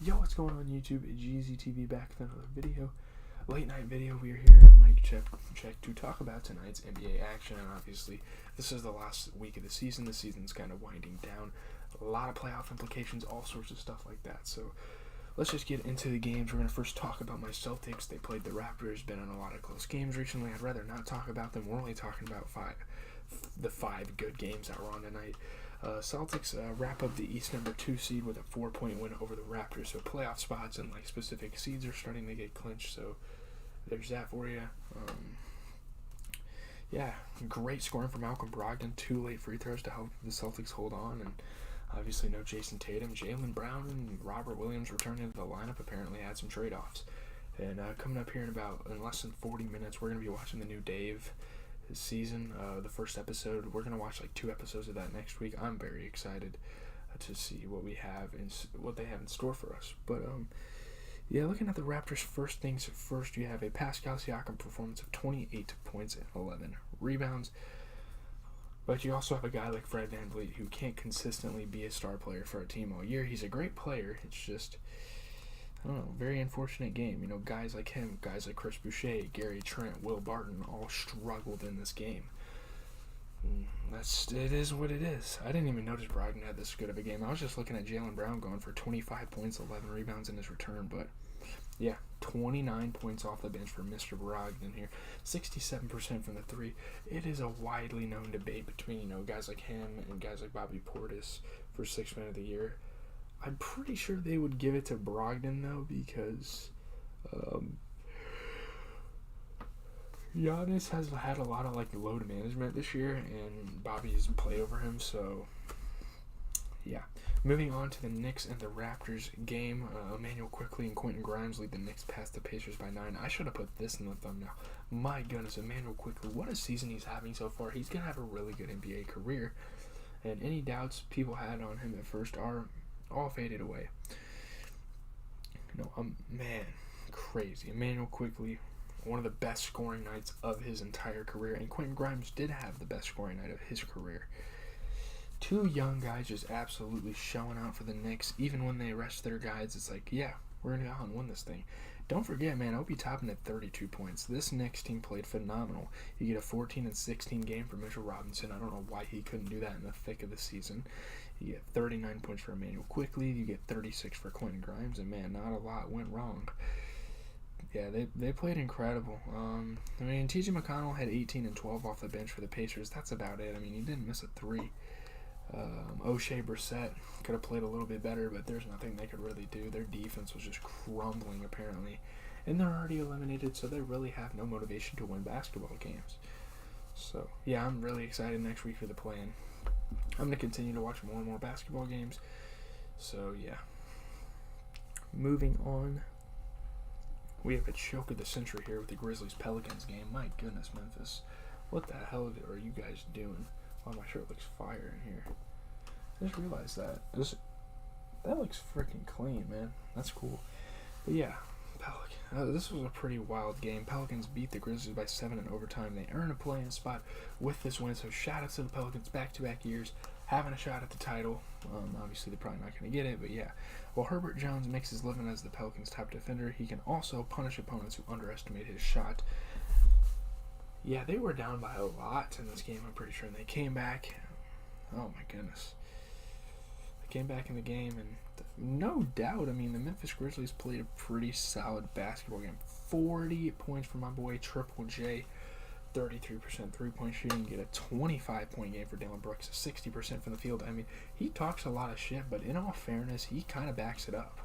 Yo, what's going on YouTube? GZTV back with another video. Late night video. We are here at Mic Check to talk about tonight's NBA action. And obviously, this is the last week of the season. The season's kind of winding down. A lot of playoff implications, all sorts of stuff like that. So let's just get into the games. We're going to first talk about my Celtics. They played the Raptors, been in a lot of close games recently. I'd rather not talk about them. We're only talking about the five good games that were on tonight. Celtics wrap up the East number 2 seed with a 4-point win over the Raptors. So playoff spots and like specific seeds are starting to get clinched. So there's that for you. Great scoring from Malcolm Brogdon. 2 late free throws to help the Celtics hold on. And obviously no Jason Tatum. Jaylen Brown and Robert Williams returning to the lineup apparently had some trade-offs. And coming up here in less than 40 minutes, we're going to be watching the new Dave season, the first episode. We're going to watch like 2 episodes of that next week. I'm very excited to see what we have and what they have in store for us. But looking at the Raptors, first things first, you have a Pascal Siakam performance of 28 points and 11 rebounds. But you also have a guy like Fred VanVleet who can't consistently be a star player for a team all year. He's a great player. It's just, I don't know, very unfortunate game. You know, guys like him, guys like Chris Boucher, Gary Trent, Will Barton all struggled in this game. It is what it is. I didn't even notice Brogdon had this good of a game. I was just looking at Jaylen Brown going for 25 points, 11 rebounds in his return. But, yeah, 29 points off the bench for Mr. Brogdon here. 67% from the 3. It is a widely known debate between, guys like him and guys like Bobby Portis for 6th Man of the Year. I'm pretty sure they would give it to Brogdon, though, because Giannis has had a lot of load management this year, and Bobby's played over him. So, yeah. Moving on to the Knicks and the Raptors game. Emmanuel Quickley and Quentin Grimes lead the Knicks past the Pacers by 9. I should have put this in the thumbnail. My goodness, Emmanuel Quickley, what a season he's having so far. He's going to have a really good NBA career, and any doubts people had on him at first are all faded away. Man, crazy. Emmanuel Quickley, one of the best scoring nights of his entire career, and Quentin Grimes did have the best scoring night of his career. 2 young guys just absolutely showing out for the Knicks. Even when they rest their guys, it's like, yeah, we're going to go out and win this thing. Don't forget, man, Obi Toppin at 32 points. This Knicks team played phenomenal. You get a 14-16 game for Mitchell Robinson. I don't know why he couldn't do that in the thick of the season. You get 39 points for Emmanuel Quickley. You get 36 for Quentin Grimes. And, man, not a lot went wrong. Yeah, they played incredible. T.J. McConnell had 18 and 12 off the bench for the Pacers. That's about it. He didn't miss a 3. O'Shea Brissett could have played a little bit better, but there's nothing they could really do. Their defense was just crumbling, apparently. And they're already eliminated, so they really have no motivation to win basketball games. So, yeah, I'm really excited next week for the play-in. I'm going to continue to watch more and more basketball games. So, yeah. Moving on. We have a choke of the century here with the Grizzlies-Pelicans game. My goodness, Memphis. What the hell are you guys doing? Wow, my shirt looks fire in here. I just realized that. That looks freaking clean, man. That's cool. But yeah, this was a pretty wild game. Pelicans beat the Grizzlies by 7 in overtime. They earn a play-in spot with this win. So shout out to the Pelicans, back-to-back years, having a shot at the title. Obviously, they're probably not going to get it, but yeah. While Herbert Jones makes his living as the Pelicans' top defender, he can also punish opponents who underestimate his shot. Yeah, they were down by a lot in this game, I'm pretty sure, and they came back. Oh, my goodness. They came back in the game, and no doubt, the Memphis Grizzlies played a pretty solid basketball game. 40 points for my boy Triple J, 33% three-point shooting, get a 25-point game for Dillon Brooks, 60% from the field. He talks a lot of shit, but in all fairness, he kind of backs it up.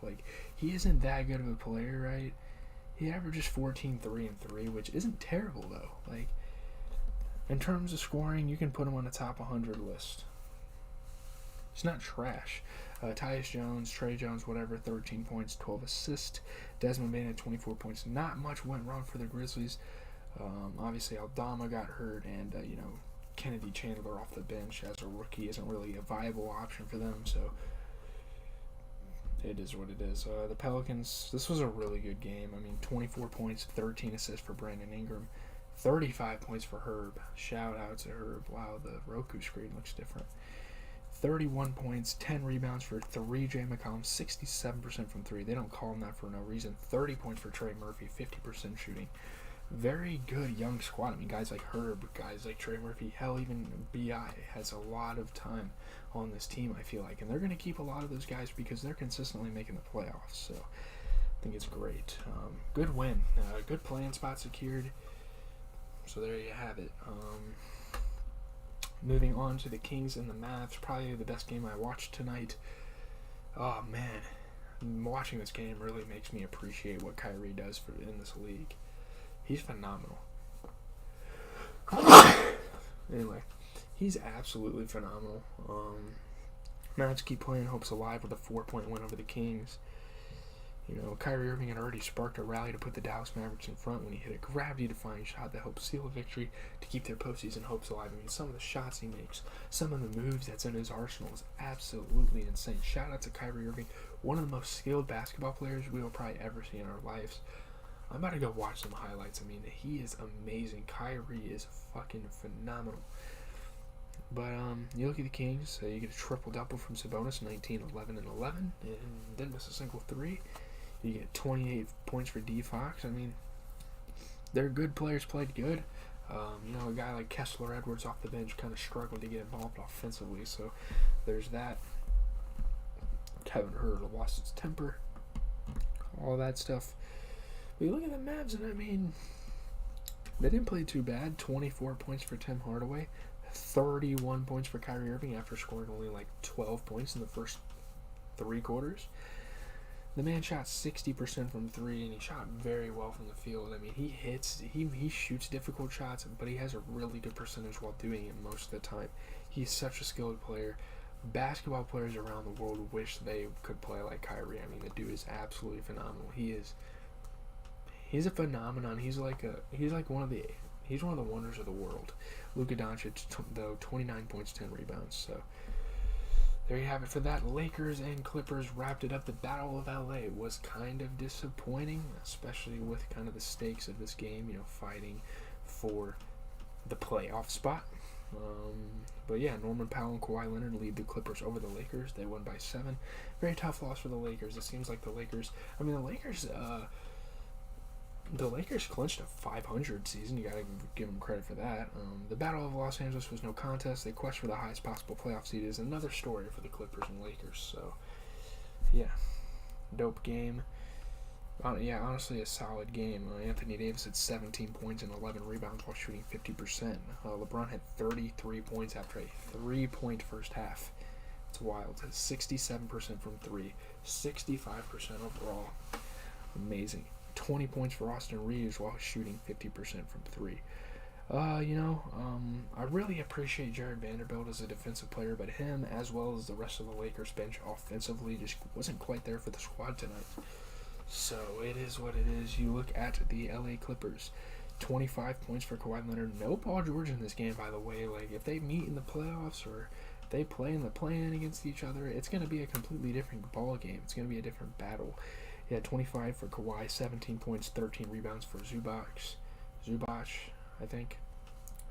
He isn't that good of a player, right? He averages 14, 3, and 3, which isn't terrible, though. In terms of scoring, you can put him on the top 100 list. He's not trash. Tyus Jones, Trey Jones, whatever, 13 points, 12 assists. Desmond Bane had 24 points. Not much went wrong for the Grizzlies. Obviously, Aldama got hurt, and, Kennedy Chandler off the bench as a rookie isn't really a viable option for them, so it is what it is. The Pelicans, this was a really good game. 24 points, 13 assists for Brandon Ingram, 35 points for Herb. Shout out to Herb. Wow, the Roku screen looks different. 31 points, 10 rebounds for 3. Jay McCollum, 67% from 3. They don't call him that for no reason. 30 points for Trey Murphy, 50% shooting. Very good young squad. I mean, guys like Herb, guys like Trey Murphy, hell, even B.I. has a lot of time on this team, I feel like. And they're going to keep a lot of those guys because they're consistently making the playoffs. So I think it's great. Good win. Good playing spot secured. So there you have it. Moving on to the Kings and the Mavs. Probably the best game I watched tonight. Oh, man. Watching this game really makes me appreciate what Kyrie does in this league. He's phenomenal. Anyway, he's absolutely phenomenal. Mavs keep playing hopes alive with a 4-point win over the Kings. You know, Kyrie Irving had already sparked a rally to put the Dallas Mavericks in front when he hit a gravity-defying shot that helped seal a victory to keep their postseason hopes alive. I mean, some of the shots he makes, some of the moves that's in his arsenal is absolutely insane. Shout out to Kyrie Irving, one of the most skilled basketball players we will probably ever see in our lives. I'm about to go watch some highlights. I mean, he is amazing. Kyrie is fucking phenomenal. But you look at the Kings, you get a triple-double from Sabonis, 19, 11, and 11, and didn't miss a single 3. You get 28 points for D. Fox. I mean, their good players played good. You know, a guy like Kessler Edwards off the bench kind of struggled to get involved offensively, so there's that. Kevin Huerter lost his temper. All that stuff. But you look at the Mavs, and I mean, they didn't play too bad. 24 points for Tim Hardaway. 31 points for Kyrie Irving after scoring only like 12 points in the first 3 quarters. The man shot 60% from 3, and he shot very well from the field. I mean, he shoots difficult shots, but he has a really good percentage while doing it most of the time. He's such a skilled player. Basketball players around the world wish they could play like Kyrie. I mean, the dude is absolutely phenomenal. He's a phenomenon. He's one of the wonders of the world. Luka Doncic, though, 29 points, 10 rebounds. So there you have it for that. Lakers and Clippers wrapped it up. The Battle of LA was kind of disappointing, especially with kind of the stakes of this game, you know, fighting for the playoff spot. But yeah, Norman Powell and Kawhi Leonard lead the Clippers over the Lakers. They won by 7. Very tough loss for the Lakers. It seems like the Lakers clinched a 500 season. You gotta give them credit for that. The Battle of Los Angeles was no contest. They quest for the highest possible playoff seed is another story for the Clippers and Lakers. So, yeah, dope game. Yeah, honestly, a solid game. Anthony Davis had 17 points and 11 rebounds while shooting 50%. LeBron had 33 points after a 3-point first half. It's wild. 67% from 3, 65% overall. Amazing. 20 points for Austin Reeves while shooting 50% from 3. I really appreciate Jared Vanderbilt as a defensive player, but him, as well as the rest of the Lakers bench offensively, just wasn't quite there for the squad tonight. So it is what it is. You look at the LA Clippers, 25 points for Kawhi Leonard. No Paul George in this game, by the way. Like, if they meet in the playoffs or they play in the play-in against each other, it's going to be a completely different ball game. It's going to be a different battle. He had 25 for Kawhi, 17 points, 13 rebounds for Zubac, I think.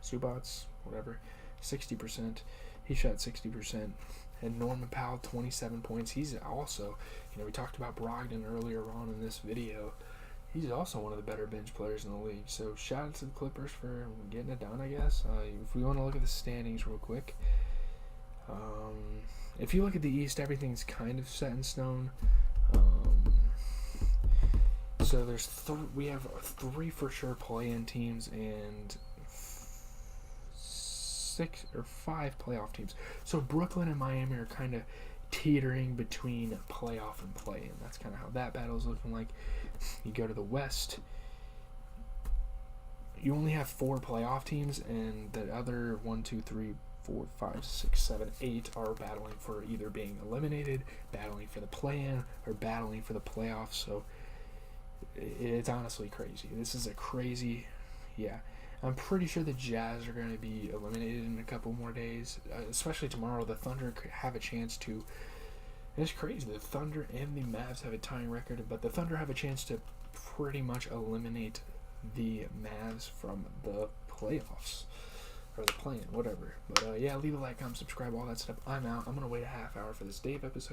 Zubats, whatever. 60%. He shot 60%. And Norman Powell, 27 points. He's also, we talked about Brogdon earlier on in this video. He's also one of the better bench players in the league. So shout out to the Clippers for getting it done, I guess. If we want to look at the standings real quick. If you look at the East, everything's kind of set in stone. So we have 3 for sure play-in teams and 6 or 5 playoff teams. So Brooklyn and Miami are kind of teetering between playoff and play-in. That's kind of how that battle is looking like. You go to the West, you only have 4 playoff teams, and the other 1, 2, 3, 4, 5, 6, 7, 8 are battling for either being eliminated, battling for the play-in, or battling for the playoffs. So it's honestly crazy. This is a crazy, I'm pretty sure the Jazz are going to be eliminated in a couple more days, especially tomorrow. The Thunder have a chance to, and it's crazy, the Thunder and the Mavs have a tying record, but the Thunder have a chance to pretty much eliminate the Mavs from the playoffs. or the plan, whatever. But yeah, leave a like, comment, subscribe, all that stuff. I'm out. I'm gonna wait a half hour for this Dave episode.